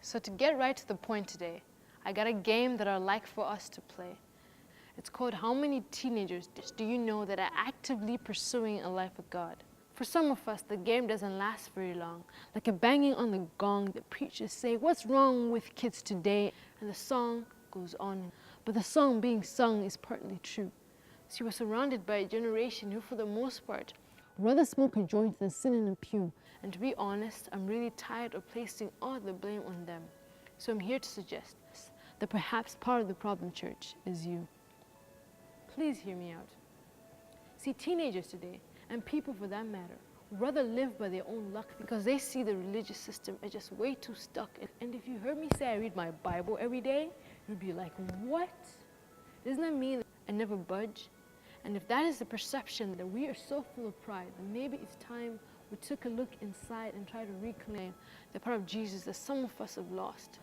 So to get right to the point today, I got a game that I'd like for us to play. It's called How Many Teenagers Do You Know That Are Actively Pursuing a Life with God? For some of us, the game doesn't last very long. Like a banging on the gong, the preachers say, "What's wrong with kids today?" And the song goes on. But the song being sung is partly true. So we're surrounded by a generation who, for the most part, rather smoke a joint than sit in a pew. And to be honest, I'm really tired of placing all the blame on them. So I'm here to suggest that perhaps part of the problem, church, is you. Please hear me out. See, teenagers today, and people for that matter, rather live by their own luck because they see the religious system as just way too stuck. And if you heard me say I read my Bible every day, you'd be like, what? Doesn't that mean I never budge? And if that is the perception that we are so full of pride, then maybe it's time we took a look inside and tried to reclaim the part of Jesus that some of us have lost.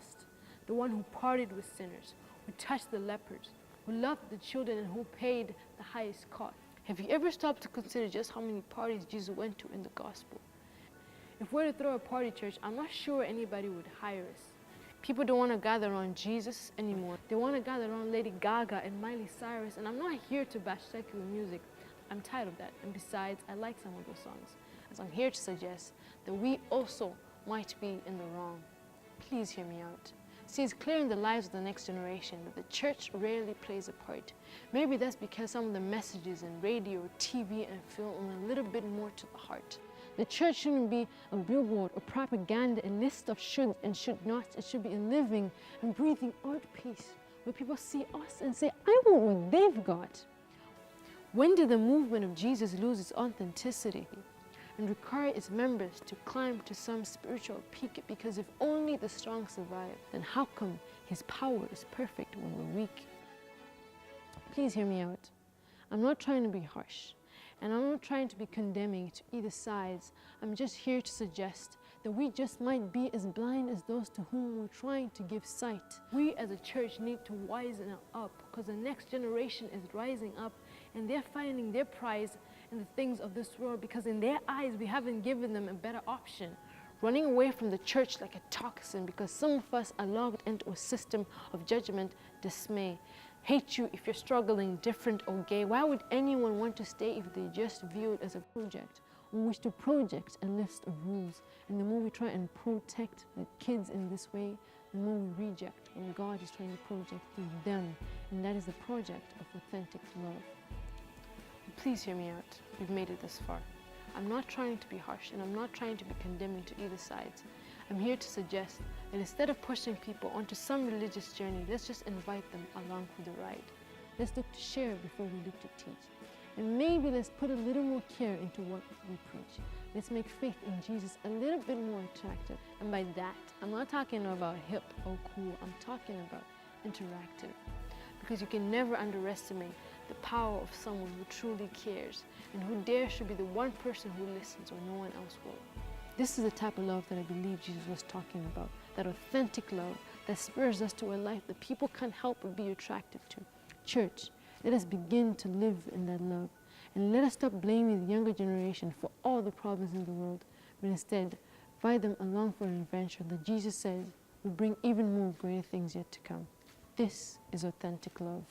The one who partied with sinners, who touched the lepers, who loved the children, and who paid the highest cost. Have you ever stopped to consider just how many parties Jesus went to in the gospel? If we're to throw a party, church, I'm not sure anybody would hire us. People don't want to gather around Jesus anymore. They want to gather around Lady Gaga and Miley Cyrus, and I'm not here to bash secular music. I'm tired of that, and besides, I like some of those songs. So I'm here to suggest that we also might be in the wrong. Please hear me out. See, it's clear in the lives of the next generation that the church rarely plays a part. Maybe that's because some of the messages in radio, TV, and film are a little bit more to the heart. The church shouldn't be a billboard or propaganda, a list of should and should nots. It should be a living and breathing art piece where people see us and say, I want what they've got. When did the movement of Jesus lose its authenticity and require its members to climb to some spiritual peak? Because if only the strong survive, then how come his power is perfect when we're weak? Please hear me out. I'm not trying to be harsh, and I'm not trying to be condemning to either sides. I'm just here to suggest that we just might be as blind as those to whom we're trying to give sight. We as a church need to wisen up because the next generation is rising up and they're finding their prize in the things of this world because in their eyes we haven't given them a better option. Running away from the church like a toxin because some of us are logged into a system of judgment, dismay. Hate you if you're struggling, different or gay. Why would anyone want to stay if they just view it as a project? We wish to project a list of rules, and the more we try and protect the kids in this way, the more we reject when God is trying to project through them, and that is the project of authentic love. Please hear me out. We've made it this far. I'm not trying to be harsh, and I'm not trying to be condemning to either side. I'm here to suggest that instead of pushing people onto some religious journey, let's just invite them along for the ride. Let's look to share before we look to teach. And maybe let's put a little more care into what we preach. Let's make faith in Jesus a little bit more attractive. And by that, I'm not talking about hip or cool. I'm talking about interactive. Because you can never underestimate the power of someone who truly cares and who dares to be the one person who listens when no one else will. This is the type of love that I believe Jesus was talking about, that authentic love that spurs us to a life that people can't help but be attractive to. Church, let us begin to live in that love, and let us stop blaming the younger generation for all the problems in the world, but instead invite them along for an adventure that Jesus says will bring even more greater things yet to come. This is authentic love.